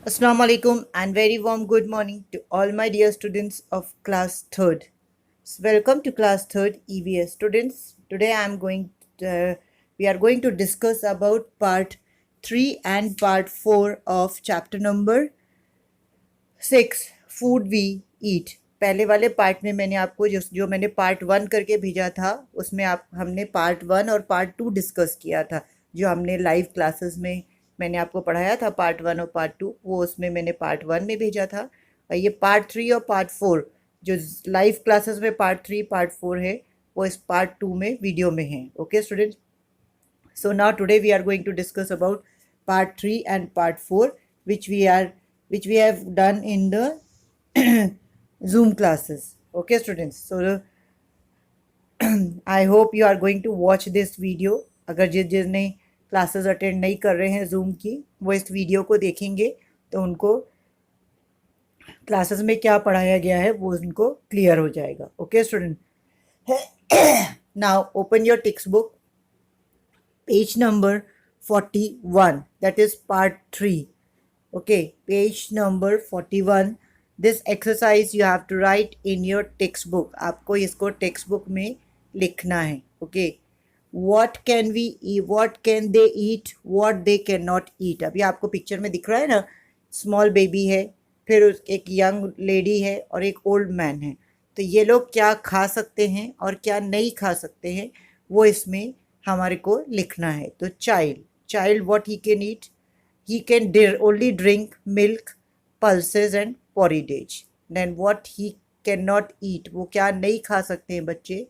Assalamu alaikum and very warm good morning to all my dear students of class 3rd. Welcome to class 3rd EVS students. Today we are going to discuss about part 3 and part 4 of chapter number 6 food we eat. पहले वाले part में मैंने आपको जो मैंने part 1 करके भेजा था उसमें हमने पार्ट 1 और पार्ट 2 डिस्कस किया था। जो हमने लाइव क्लासेस में मैंने आपको पढ़ाया था पार्ट 1 और पार्ट 2, वो उसमें मैंने पार्ट 1 में भेजा था। और ये पार्ट 3 और पार्ट 4 जो लाइव क्लासेस में पार्ट 3 पार्ट 4 है वो इस पार्ट 2 में वीडियो में है। Okay student, so now today we are going to discuss about part 3 and part 4 which we have done in the Zoom classes. Okay students, so I hope you are going to watch this video. अगर जिसने classes attend नहीं कर रहे हैं zoom की वो इस video को देखेंगे तो उनको क्लासेस में क्या पढ़ाया गया है वो उनको क्लियर हो जाएगा। Okay student, now open your text book, page number 41, that is part 3. Okay, page number 41. This exercise you have to write in your textbook. आपको इसको टेक्स्ट बुक में लिखना है। Okay, what can we eat, what can they eat, what they cannot eat. अभी आपको picture में दिख रहा है ना, स्मॉल बेबी है, फिर एक यंग लेडी है और एक ओल्ड मैन है। तो ये लोग क्या खा सकते हैं और क्या नहीं खा सकते हैं वो इसमें हमारे को लिखना है। तो child what he can eat, he can only drink milk, pulses and porridge. Then what he can not eat, वो क्या नहीं खा सकते हैं बच्चे,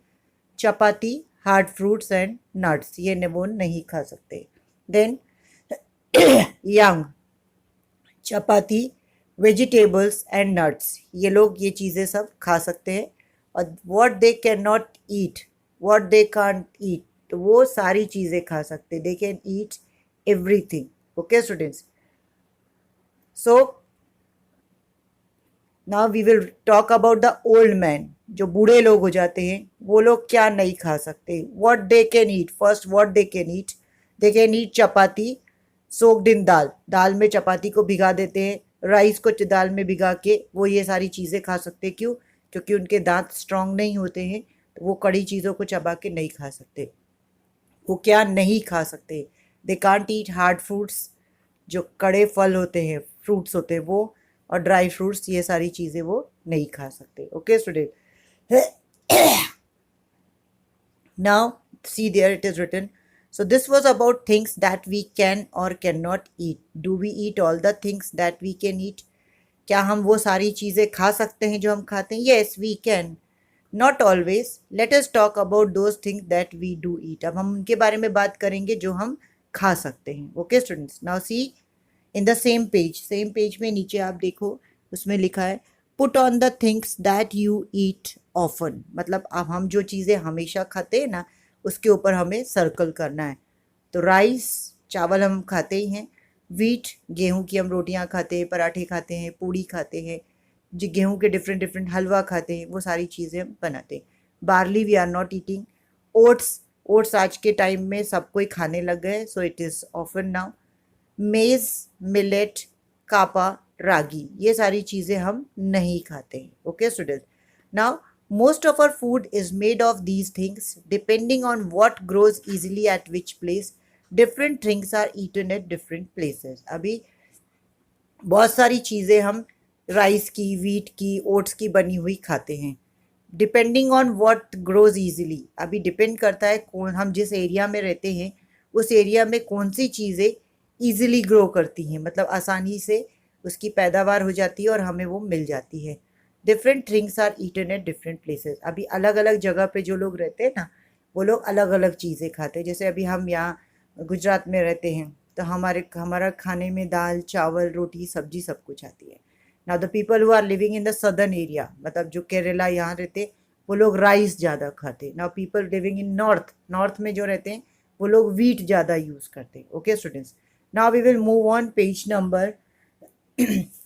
chapati, hard fruits and nuts, ये वो नहीं खा सकते। Then young, chapati, vegetables and nuts, ये लोग ये चीज़ें सब खा सकते हैं। और what they can not eat, what they can't eat, तो वो सारी चीज़ें खा सकते, दे can eat everything. Okay students, so now we will talk about the old man. जो बूढ़े लोग हो जाते हैं वो लोग क्या नहीं खा सकते, what they can eat. First what they can eat, they can eat chapati soaked in dal, दाल में चपाती को भिगा देते हैं, राइस को दाल में भिगा के वो ये सारी चीज़ें खा सकते हैं। क्यों? क्योंकि उनके दांत स्ट्रांग नहीं होते हैं, तो वो कड़ी चीज़ों को चबा के नहीं खा सकते। वो क्या नहीं खा सकते, दे कांट ईट हार्ड फ्रूट्स, जो कड़े फल होते हैं, फ्रूट्स होते हैं वो, और ड्राई फ्रूट्स, ये सारी चीज़ें वो नहीं खा सकते। Okay student, now see there it is written. So this was about things that we can or cannot eat. Do we eat all the things that we can eat? क्या हम वो सारी चीज़ें खा सकते हैं जो हम खाते हैं? Yes, we can. Not always. Let us talk about those things that we do eat. अब हम उनके बारे में बात करेंगे जो हम खा सकते हैं। Okay students, now see in the same page में नीचे आप देखो, उसमें लिखा है put on the things that you eat often. मतलब अब हम जो चीज़ें हमेशा खाते हैं ना उसके ऊपर हमें सर्कल करना है। तो राइस, चावल हम खाते ही हैं, वीट, गेहूं की हम रोटियां खाते हैं, पराठे खाते हैं, पूड़ी खाते हैं, जो गेहूं के डिफरेंट डिफरेंट हलवा खाते हैं, वो सारी चीज़ें हम बनाते हैं। Barley we are not eating. Oats आज के टाइम में सब कोई खाने लग गए, so it is often now. Maize, millet, kappa, ragi, ये सारी चीज़ें हम नहीं खाते हैं। Okay student, now most of our food is made of these things depending on what grows easily at which place. Different things are eaten at different places. अभी बहुत सारी चीज़ें हम राइस की, वीट की, ओट्स की बनी हुई खाते हैं, depending on what grows easily. अभी डिपेंड करता है कौन, हम जिस एरिया में रहते हैं उस एरिया में कौन सी चीज़ें ईजिली ग्रो करती हैं, मतलब आसानी से उसकी पैदावार हो जाती है और हमें वो मिल जाती है। Different things are eaten at different places. अभी अलग अलग जगह पे जो लोग रहते हैं ना वो लोग अलग अलग चीज़ें खाते हैं। जैसे अभी हम यहाँ गुजरात में रहते हैं तो हमारा खाने में दाल, चावल, रोटी, सब्जी सब कुछ आती है। Now the people who are living in the southern area, मतलब जो केरला यहाँ रहते, वो लोग राइस ज़्यादा खाते। Now people living in north में जो रहते हैं वो लोग वीट ज़्यादा यूज़ करते हैं। Okay students, now we will move on page number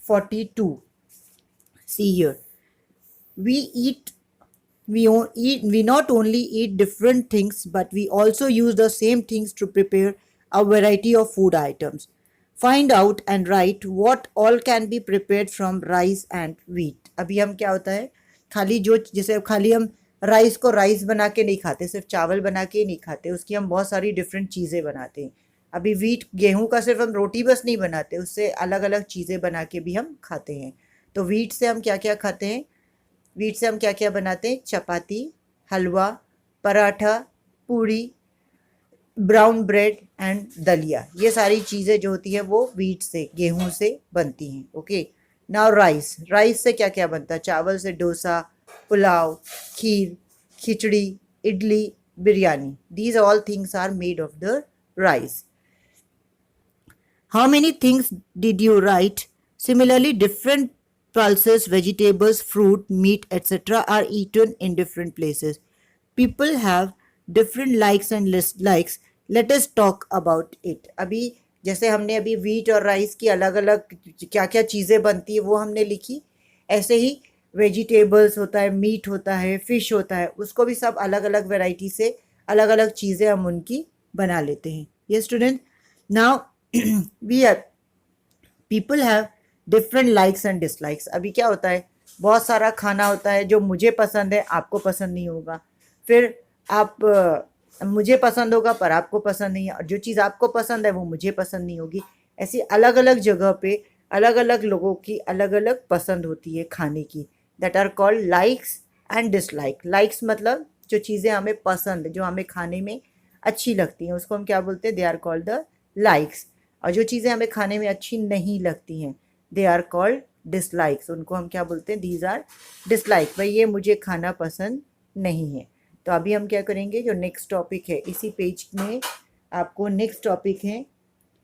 42. See here, we not only eat different things but we also use the same things to prepare a variety of food items. Find out and right what all can be prepared from rice and wheat. अभी हम क्या होता है, खाली जो जैसे खाली हम राइस को राइस बना के नहीं खाते, सिर्फ चावल बना के ही नहीं खाते, उसकी हम बहुत सारी डिफरेंट चीज़ें बनाते हैं। अभी व्हीट गेहूं का सिर्फ हम रोटी बस नहीं बनाते, उससे अलग अलग चीज़ें बना के भी हम खाते हैं। तो व्हीट से हम क्या क्या खाते हैं, व्हीट से हम क्या क्या बनाते हैं, चपाती, हलवा, पराठा, पूड़ी, ब्राउन ब्रेड एंड दलिया, ये सारी चीज़ें जो होती है वो व्हीट से, गेहूं से बनती हैं। ओके, नाउ राइस, राइस से क्या क्या बनता है, चावल से dosa, pulao, kheer, khichdi, idli, biryani, these all things are made of the rice. How many things did you write? Similarly, different pulses, vegetables, fruit, meat, etc. are eaten in different places. People have different likes and dislikes. Let us talk about it. अभी जैसे हमने अभी wheat और rice की अलग अलग क्या क्या चीज़ें बनती है वो हमने लिखी, ऐसे ही वेजिटेबल्स होता है, मीट होता है, फिश होता है, उसको भी सब अलग अलग वेराइटी से अलग अलग चीज़ें हम उनकी बना लेते हैं। ये student, now we have people have different likes and dislikes. अभी क्या होता है, बहुत सारा खाना होता है जो मुझे पसंद है आपको पसंद नहीं होगा, फिर आप मुझे पसंद होगा पर आपको पसंद नहीं है, और जो चीज़ आपको पसंद है वो मुझे पसंद नहीं होगी। ऐसी अलग अलग जगह पे अलग अलग लोगों की अलग अलग पसंद होती है खाने की, that are called likes and dislike. Likes मतलब जो चीज़ें हमें पसंद, जो हमें खाने में अच्छी लगती हैं, उसको हम क्या बोलते हैं, they are called the likes. और जो चीज़ें हमें खाने में अच्छी नहीं लगती हैं, दे आर कॉल्ड डिसलाइक्स, उनको हम क्या बोलते हैं, दीज आर डिसलाइक, भाई ये मुझे खाना पसंद नहीं है। तो अभी हम क्या करेंगे, जो नेक्स्ट टॉपिक है इसी पेज में आपको नेक्स्ट टॉपिक है,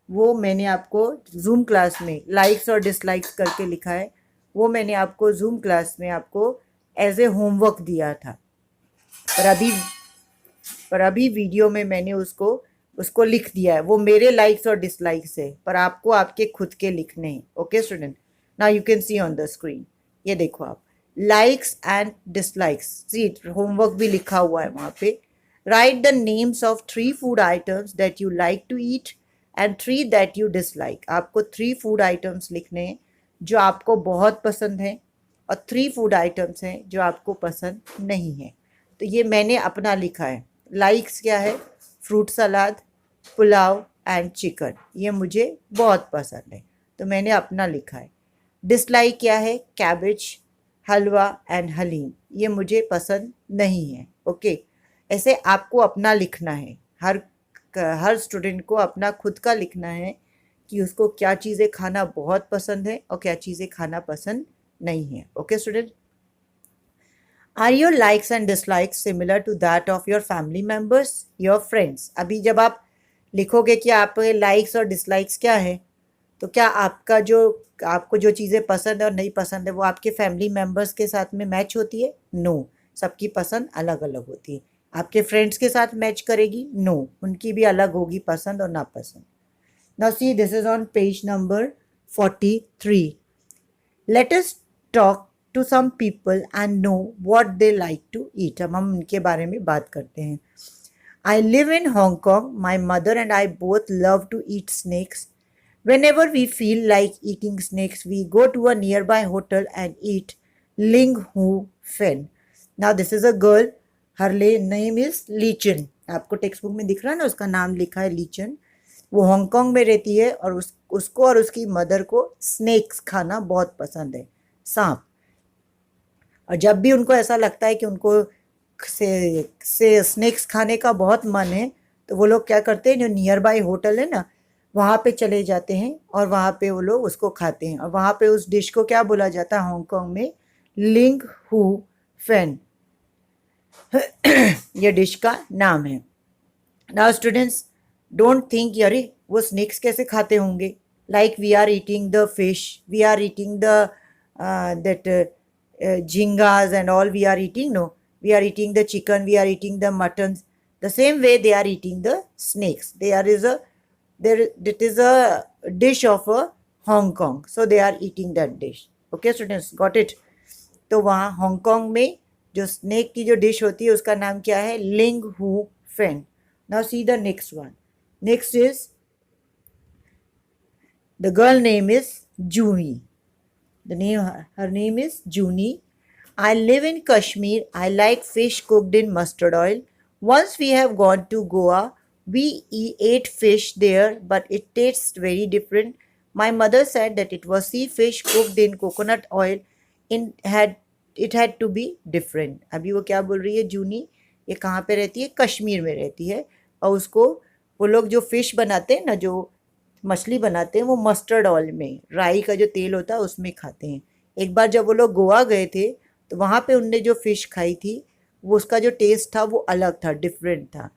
वो मैंने आपको जूम क्लास में लाइक्स और डिसलाइक्स करके लिखा है, वो मैंने आपको जूम क्लास में आपको एज ए होमवर्क दिया था, पर अभी वीडियो में मैंने उसको उसको लिख दिया है। वो मेरे लाइक्स और डिसलाइक्स है, पर आपको आपके खुद के लिखने हैं। Okay student, now you can see on the screen, ये देखो आप, likes and dislikes, see homework भी लिखा हुआ है वहाँ पे। Right the names of 3 food items that you like to eat and 3 that you dislike. आपको 3 फूड आइटम्स लिखने हैं जो आपको बहुत पसंद हैं, और 3 फूड आइटम्स हैं जो आपको पसंद नहीं है। तो ये मैंने अपना लिखा है। लाइक्स क्या है, fruit salad, pulao and chicken, ये मुझे बहुत पसंद है, तो मैंने अपना लिखा है। डिसलाइक क्या है, कैबेज, हलवा एंड हलीम, ये मुझे पसंद नहीं है। ओके, ऐसे आपको अपना लिखना है, हर स्टूडेंट को अपना खुद का लिखना है कि उसको क्या चीज़ें खाना बहुत पसंद है और क्या चीज़ें खाना पसंद नहीं है। Okay student, are your likes and dislikes similar to that of your family members, your friends. अभी जब आप लिखोगे कि आपके लाइक्स और डिसलाइक्स क्या है, तो क्या आपको जो चीज़ें पसंद है और नहीं पसंद है वो आपके फैमिली मेम्बर्स के साथ में मैच होती है? नो, सबकी पसंद अलग अलग होती है। आपके फ्रेंड्स के साथ मैच करेगी? नो, उनकी भी अलग होगी पसंद और नापसंद। Now see, this is on page number 43। Let us talk to some people and know what they like to eat. अब हम उनके बारे में बात करते हैं। I live in Hong Kong. My mother and I both love to eat snakes. Whenever we feel like eating snakes, we go to a nearby hotel and eat Ling Hu Fen. Now this is a girl. Her name is Li Chen. आपको text book में दिख रहा है ना, उसका नाम लिखा है ली चन। वो हांगकांग में रहती है और उसको और उसकी मदर को स्नेक्स खाना बहुत पसंद है, सांप। और जब भी उनको ऐसा लगता है कि उनको से स्नैक्स खाने का बहुत मन है, तो वो लोग क्या करते हैं, जो नियर बाई होटल है ना, वहाँ पे चले जाते हैं और वहाँ पे वो लोग उसको खाते हैं। और वहाँ पे उस डिश को क्या बोला जाता है हांगकांग में, लिंग हु फेन, ये डिश का नाम है। नाउ स्टूडेंट्स, डोंट थिंक अरे वो स्नैक्स कैसे खाते होंगे, like we are eating the fish, we are eating the that झींगास and all we are eating. No, we are eating the chicken, we are eating the muttons. The same way they are eating the snakes. It is a dish of a Hong Kong, so they are eating that dish. Okay students, got it? तो वहाँ Hong Kong में जो snake की जो dish होती है उसका नाम क्या है, लिंग who fan. Now see the next one. Next is The girl name is Juni. Her name is Juni. I live in Kashmir. I like fish cooked in mustard oil. Once we have gone to Goa, we ate fish there, but it tastes very different. My mother said that it was sea fish cooked in coconut oil. It had to be different. अभी वो क्या बोल रही है जूनी, ये कहाँ पे रहती है? कश्मीर में रहती है, और उसको वो लोग जो फिश बनाते हैं ना, जो मछली बनाते हैं, वो मस्टर्ड ऑयल में, राई का जो तेल होता है उसमें खाते हैं। एक बार जब वो लोग गोवा गए थे तो वहाँ पे उनने जो फ़िश खाई थी, वो उसका जो टेस्ट था वो अलग था, डिफरेंट था।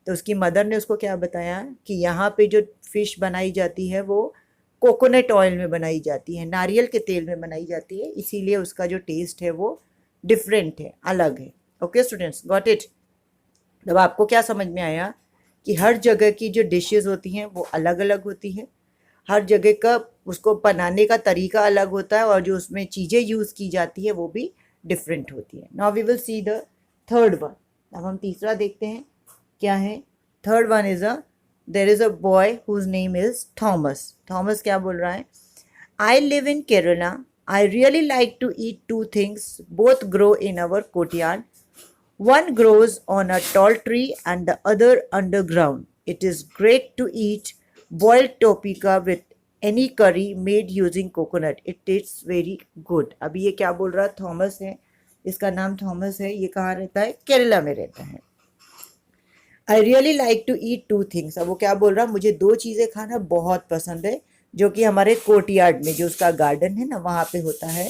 तो उसकी मदर ने उसको क्या बताया कि यहाँ पे जो फ़िश बनाई जाती है वो कोकोनट ऑयल में बनाई जाती है, नारियल के तेल में बनाई जाती है, इसीलिए उसका जो टेस्ट है वो डिफरेंट है, अलग है। Okay students, got it? तब आपको क्या समझ में आया कि हर जगह की जो डिशेस होती हैं वो अलग अलग होती हैं, हर जगह का उसको बनाने का तरीका अलग होता है, और जो उसमें चीज़ें यूज़ की जाती है वो भी डिफरेंट होती है। Now we will see the third one. अब हम तीसरा देखते हैं क्या है। Third one is there is a boy whose name is Thomas. Thomas क्या बोल रहा है? I live in Kerala. I really like to eat two things, both grow in our courtyard. One grows on a tall tree and the other underground. It is great to eat boiled topika with any curry made using coconut. It tastes very good. अभी ये क्या बोल रहा है? Thomas है, इसका नाम Thomas है, ये कहाँ रहता है? केरला में रहता है। I really like to eat two things. अब वो क्या बोल रहा है? मुझे दो चीज़ें खाना बहुत पसंद है, जो कि हमारे कोर्टयार्ड में, जो उसका गार्डन है ना, वहाँ पे होता है।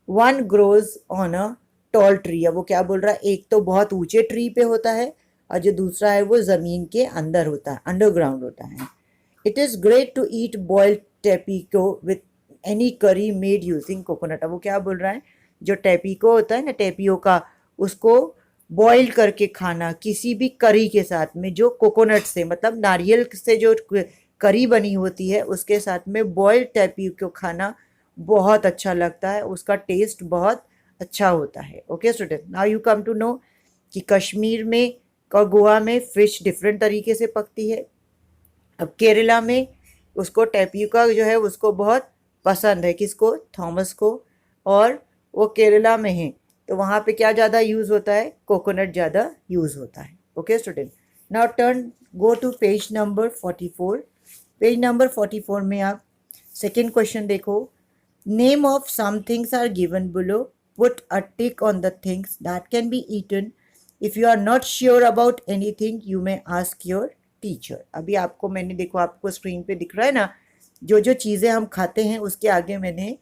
One grows on a tall tree. अब वो क्या बोल रहा है? एक तो बहुत ऊंचे ट्री पे होता है, और जो दूसरा है वो ज़मीन के अंदर होता है, अंडरग्राउंड होता है। It is great to eat boiled tapioca with any curry made using coconut. अब वो क्या बोल रहा है? जो टेपिको होता है ना, टेपियोका, उसको बॉईल करके खाना किसी भी करी के साथ में, जो कोकोनट से, मतलब नारियल से जो करी बनी होती है, उसके साथ में बॉइल्ड टेपिको खाना बहुत अच्छा लगता है, उसका टेस्ट बहुत अच्छा होता है। Okay student, now you come to know कि कश्मीर में और गोवा में फ़िश डिफरेंट तरीके से पकती है। अब केरला में उसको टेपियोका जो है उसको बहुत पसंद है, किसको? थॉमस को। और वो केरला में है, तो वहाँ पे क्या ज़्यादा यूज़ होता है? कोकोनट ज़्यादा यूज़ होता है। Okay student, now turn go to page number 44। Page number 44 में आप सेकेंड क्वेश्चन देखो। Name of some things are given below, put a tick on the things that can be eaten. If you are not sure about anything you may ask your teacher. अभी आपको मैंने, देखो आपको screen पे दिख रहा है ना, जो जो चीज़ें हम खाते हैं उसके आगे मैंने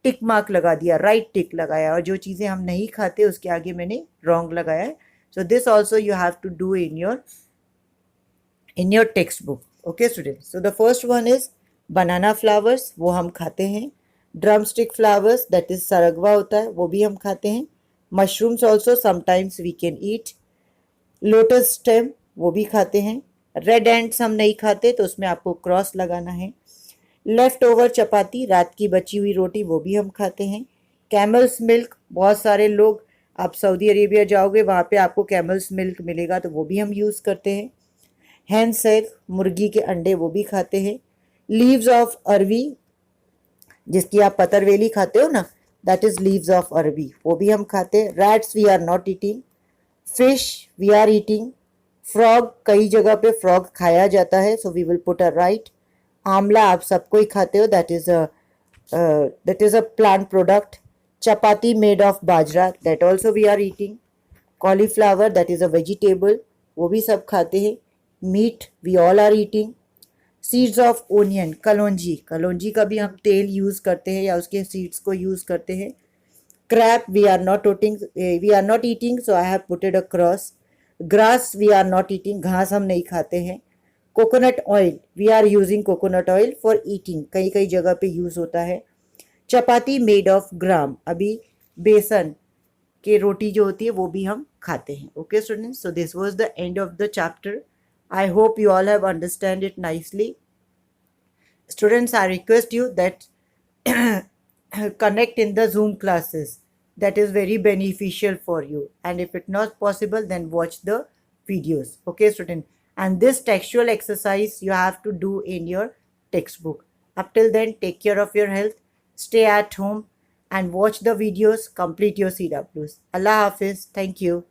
टिक मार्क लगा दिया, राइट टिक लगाया, और जो चीज़ें हम नहीं खाते उसके आगे मैंने रॉन्ग लगाया है। So this also you have to do in your text book. Okay student, so the first one is banana flowers, वो हम खाते हैं। Drumstick flowers, that is सरगवा होता है, वो भी हम खाते हैं। Mushrooms also sometimes we can eat. Lotus stem, वो भी खाते हैं। रेड एंड्स हम नहीं खाते, तो उसमें आपको क्रॉस लगाना है। लेफ्ट ओवर चपाती, रात की बची हुई रोटी, वो भी हम खाते हैं। कैमल्स मिल्क, बहुत सारे लोग, आप सऊदी अरेबिया जाओगे वहाँ पे आपको कैमल्स मिल्क मिलेगा, तो वो भी हम यूज़ करते हैं। हैंस एग, मुर्गी के अंडे, वो भी खाते हैं। लीव्स ऑफ अरवी, जिसकी आप पतरवेली खाते हो ना, दैट इज़ लीव्स ऑफ अरवी, वो भी हम खाते हैं। Rats we are not eating. Fish we are eating. Frog, कई जगह पे फ्रॉग खाया जाता है, so we will put a right. आंवला आप सबको ही खाते हो, that is a plant product. Chapati made of bajra, that also we are eating. Cauliflower, that is a vegetable, वो भी सब खाते हैं। Meat we all are eating. Seeds of onion, kalonji, कलौंजी का भी हम तेल यूज़ करते हैं या उसके सीड्स को यूज़ करते हैं। Crab we are not eating, so I have puted a cross. Grass we are not eating, घास हम नहीं खाते हैं। Coconut oil, we are using coconut oil for eating, कई कई जगह पे यूज़ होता है। चपाती मेड ऑफ ग्राम, अभी बेसन की रोटी जो होती है वो भी हम खाते हैं। Okay students, so this was the end of the chapter. I hope you all have understand it nicely. Students, I request you that connect in the Zoom classes. That is very beneficial for you. And if it's not possible, then watch the videos. Okay, student. And this textual exercise you have to do in your textbook. Up till then, take care of your health, stay at home, and watch the videos, complete your CWs. Allah Hafiz. Thank you.